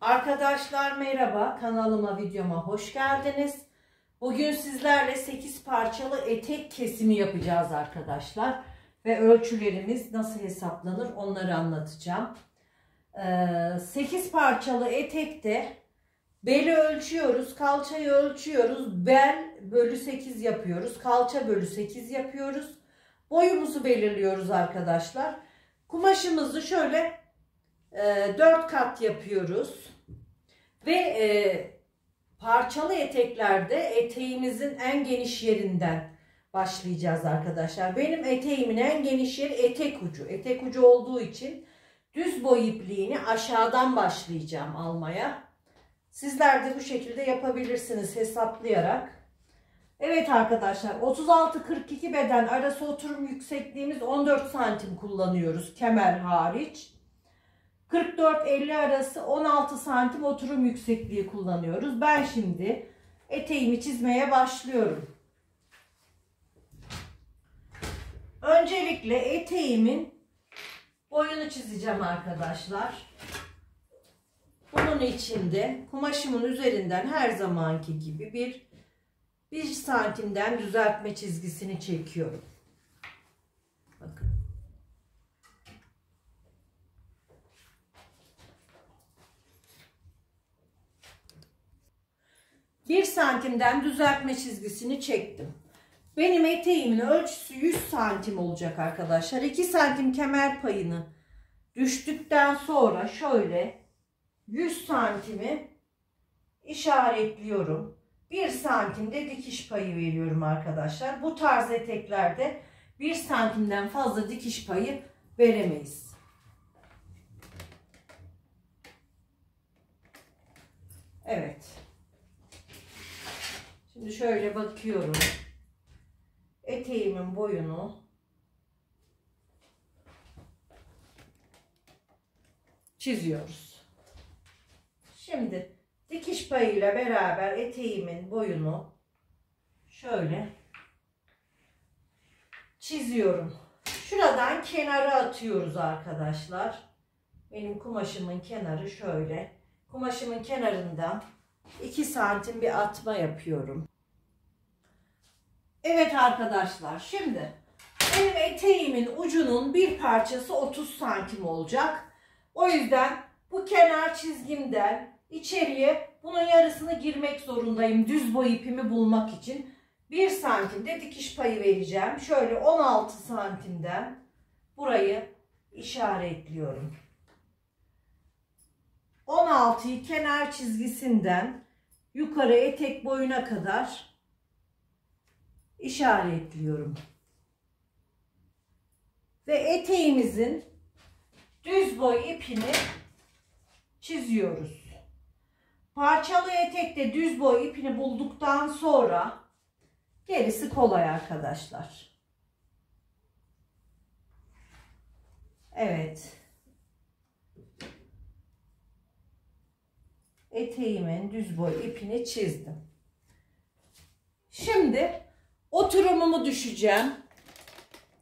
Arkadaşlar merhaba, kanalıma, videoma hoş geldiniz. Bugün sizlerle 8 parçalı etek kesimi yapacağız arkadaşlar. Ve ölçülerimiz nasıl hesaplanır onları anlatacağım. 8 parçalı etekte beli ölçüyoruz, kalçayı ölçüyoruz. Bel bölü 8 yapıyoruz, kalça bölü 8 yapıyoruz. Boyumuzu belirliyoruz arkadaşlar. Kumaşımızı şöyle 4 kat yapıyoruz. Ve parçalı eteklerde eteğimizin en geniş yerinden başlayacağız arkadaşlar. Benim eteğimin en geniş yeri etek ucu. Etek ucu olduğu için düz boy ipliğini aşağıdan başlayacağım almaya. Sizler de bu şekilde yapabilirsiniz hesaplayarak. Evet arkadaşlar, 36-42 beden arası oturum yüksekliğimiz 14 santim kullanıyoruz kemer hariç. 44-50 arası 16 santim oturum yüksekliği kullanıyoruz. Ben şimdi eteğimi çizmeye başlıyorum. Öncelikle eteğimin boyunu çizeceğim arkadaşlar. Bunun için de kumaşımın üzerinden her zamanki gibi bir santimden düzeltme çizgisini çekiyorum. Bakın. Bir santimden düzeltme çizgisini çektim. Benim eteğimin ölçüsü 100 santim olacak arkadaşlar. 2 santim kemer payını düştükten sonra şöyle 100 santimi işaretliyorum. 1 santimde dikiş payı veriyorum arkadaşlar. Bu tarz eteklerde 1 santimden fazla dikiş payı veremeyiz. Evet. Şimdi şöyle bakıyorum. Eteğimin boyunu çiziyoruz. Şimdi dikiş payıyla beraber eteğimin boyunu şöyle çiziyorum. Şuradan kenara atıyoruz arkadaşlar. Benim kumaşımın kenarı şöyle. Kumaşımın kenarından 2 santim bir atma yapıyorum. Evet arkadaşlar, şimdi benim eteğimin ucunun bir parçası 30 santim olacak. O yüzden bu kenar çizgimden içeriye bunun yarısını girmek zorundayım düz boy ipimi bulmak için. 1 santimde dikiş payı vereceğim. Şöyle 16 santimden burayı işaretliyorum. 16'yı kenar çizgisinden yukarı etek boyuna kadar işaretliyorum. Ve eteğimizin düz boy ipini çiziyoruz. Parçalı etekte düz boy ipini bulduktan sonra gerisi kolay arkadaşlar. Evet. Eteğimin düz boy ipini çizdim. Şimdi oturumumu düşeceğim.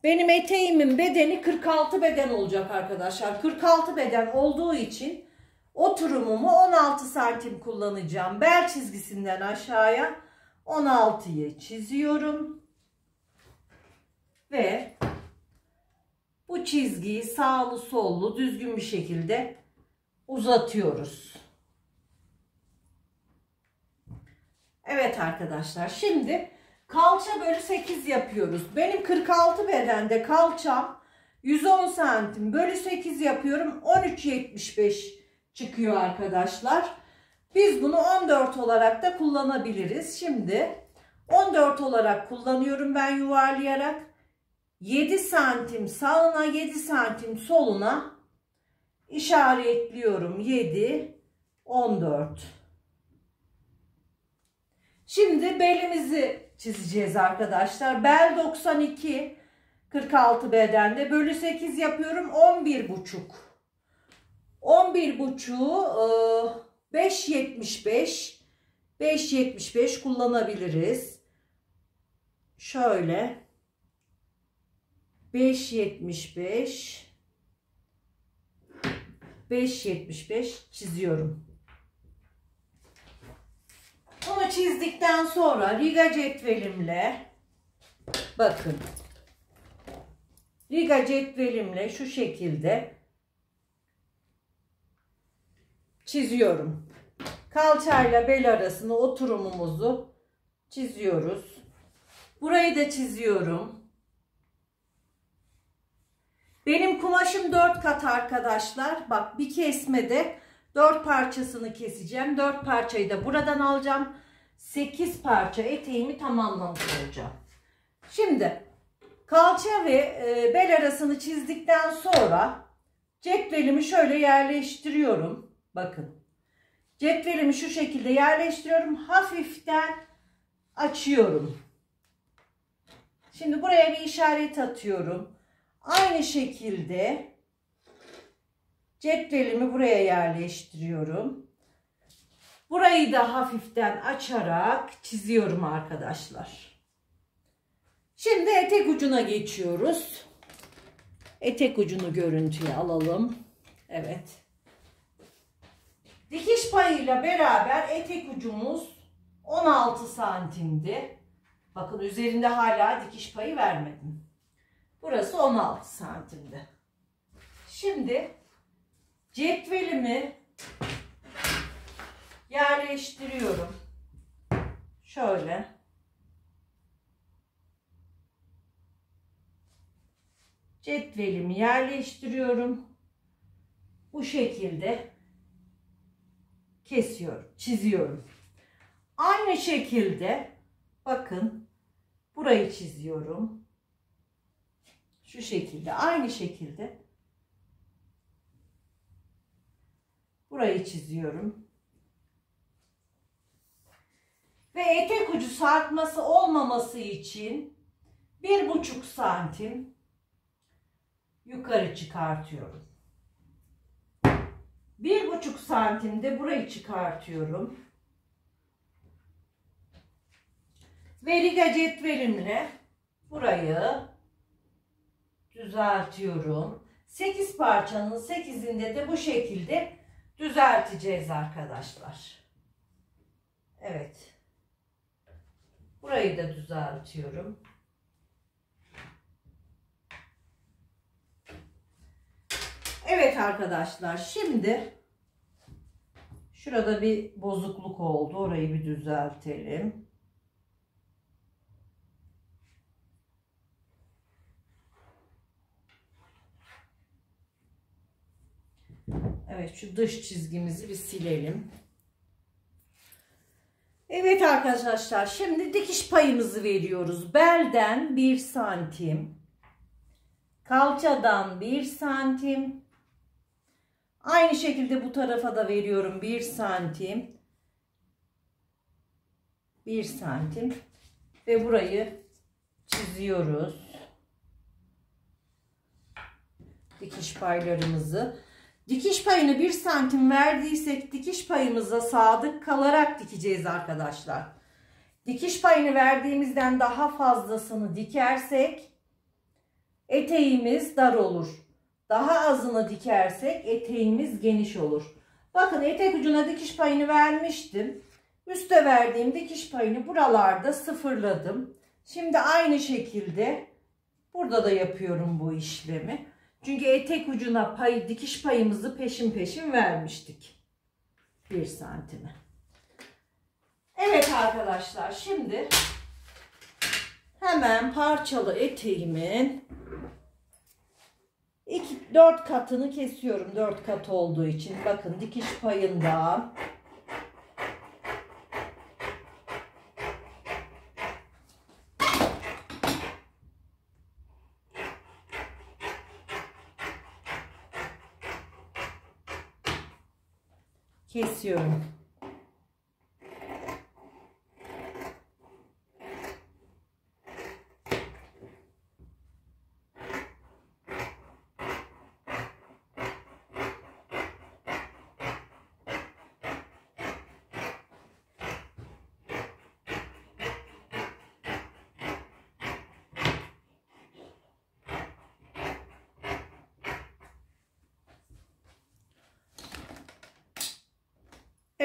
Benim eteğimin bedeni 46 beden olacak arkadaşlar. 46 beden olduğu için oturumumu 16 santim kullanacağım. Bel çizgisinden aşağıya 16'yı çiziyorum. Ve bu çizgiyi sağlı sollu düzgün bir şekilde uzatıyoruz. Evet arkadaşlar, şimdi kalça bölü 8 yapıyoruz. Benim 46 bedende kalçam 110 santim bölü 8 yapıyorum. 13,75 çıkıyor arkadaşlar. Biz bunu 14 olarak da kullanabiliriz. Şimdi 14 olarak kullanıyorum ben yuvarlayarak. 7 santim sağına 7 santim soluna işaretliyorum. 7, 14. Şimdi belimizi çizeceğiz arkadaşlar. Bel 92, 46 bedende bölü 8 yapıyorum. 11,5. 11,5'u 5,75. 5,75 kullanabiliriz. Şöyle 5,75 5,75 çiziyorum. çizdikten sonra riga cetvelimle, bakın, riga cetvelimle şu şekilde çiziyorum. Kalçayla bel arasını, oturumumuzu çiziyoruz. Burayı da çiziyorum. Benim kumaşım 4 kat arkadaşlar. Bak, bir kesmede 4 parçasını keseceğim. 4 parçayı da buradan alacağım. 8 parça eteğimi tamamlamış olacağım. Şimdi kalça ve bel arasını çizdikten sonra cetvelimi şöyle yerleştiriyorum. Bakın. Cetvelimi şu şekilde yerleştiriyorum. Hafiften açıyorum. Şimdi buraya bir işaret atıyorum. Aynı şekilde cetvelimi buraya yerleştiriyorum. Burayı da hafiften açarak çiziyorum arkadaşlar. Şimdi etek ucuna geçiyoruz. Etek ucunu görüntüye alalım. Evet. Dikiş payıyla beraber etek ucumuz 16 santimdi. Bakın, üzerinde hala dikiş payı vermedim. Burası 16 santimdi. Şimdi cetvelimi yerleştiriyorum. Şöyle. Cetvelimi yerleştiriyorum. Bu şekilde kesiyorum, çiziyorum. Aynı şekilde bakın, burayı çiziyorum. Şu şekilde, aynı şekilde burayı çiziyorum. Ve etek ucu sarkması olmaması için 1,5 santim yukarı çıkartıyorum. 1,5 santimde burayı çıkartıyorum. Ve riga cetvelimle burayı düzeltiyorum. 8 parçanın 8'inde de bu şekilde düzelteceğiz arkadaşlar. Evet. Burayı da düzeltiyorum. Evet arkadaşlar, şimdi şurada bir bozukluk oldu. Orayı bir düzeltelim. Evet, şu dış çizgimizi bir silelim. Evet arkadaşlar, şimdi dikiş payımızı veriyoruz. Belden 1 santim. Kalçadan 1 santim. Aynı şekilde bu tarafa da veriyorum 1 santim. 1 santim. Ve burayı çiziyoruz. Dikiş paylarımızı. Dikiş payını 1 santim verdiysek dikiş payımıza sadık kalarak dikeceğiz arkadaşlar. Dikiş payını verdiğimizden daha fazlasını dikersek eteğimiz dar olur. Daha azını dikersek eteğimiz geniş olur. Bakın, etek ucuna dikiş payını vermiştim. Üste verdiğim dikiş payını buralarda sıfırladım. Şimdi aynı şekilde burada da yapıyorum bu işlemi. Çünkü etek ucuna dikiş payımızı peşin peşin vermiştik. 1 santime. Evet arkadaşlar, şimdi hemen parçalı eteğimin 4 katını kesiyorum. 4 kat olduğu için. Bakın, dikiş payından kesiyorum.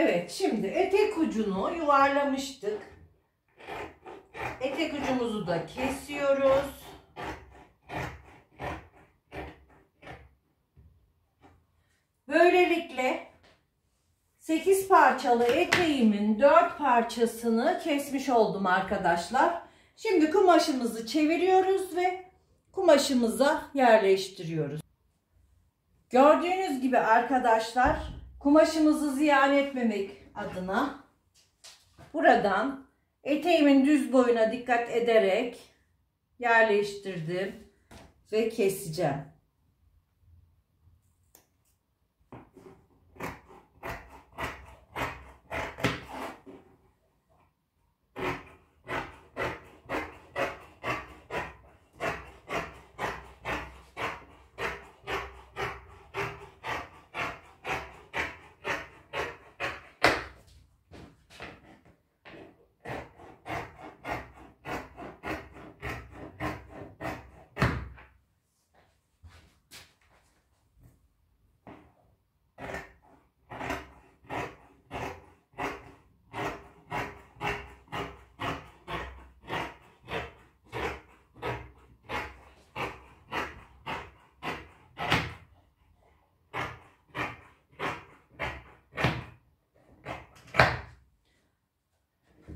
Evet, şimdi etek ucunu yuvarlamıştık. Etek ucumuzu da kesiyoruz. Böylelikle 8 parçalı eteğimin 4 parçasını kesmiş oldum arkadaşlar. Şimdi kumaşımızı çeviriyoruz ve kumaşımıza yerleştiriyoruz. Gördüğünüz gibi arkadaşlar, kumaşımızı ziyan etmemek adına buradan eteğimin düz boyuna dikkat ederek yerleştirdim ve keseceğim.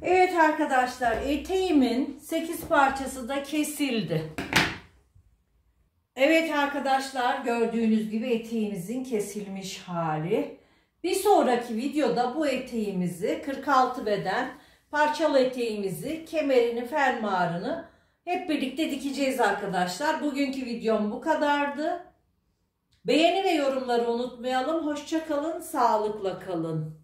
Evet arkadaşlar, eteğimin 8 parçası da kesildi. Evet arkadaşlar, gördüğünüz gibi eteğimizin kesilmiş hali. Bir sonraki videoda bu eteğimizi 46 beden parçalı eteğimizi, kemerini, fermuarını hep birlikte dikeceğiz arkadaşlar. Bugünkü videom bu kadardı. Beğeni ve yorumları unutmayalım. Hoşça kalın, sağlıkla kalın.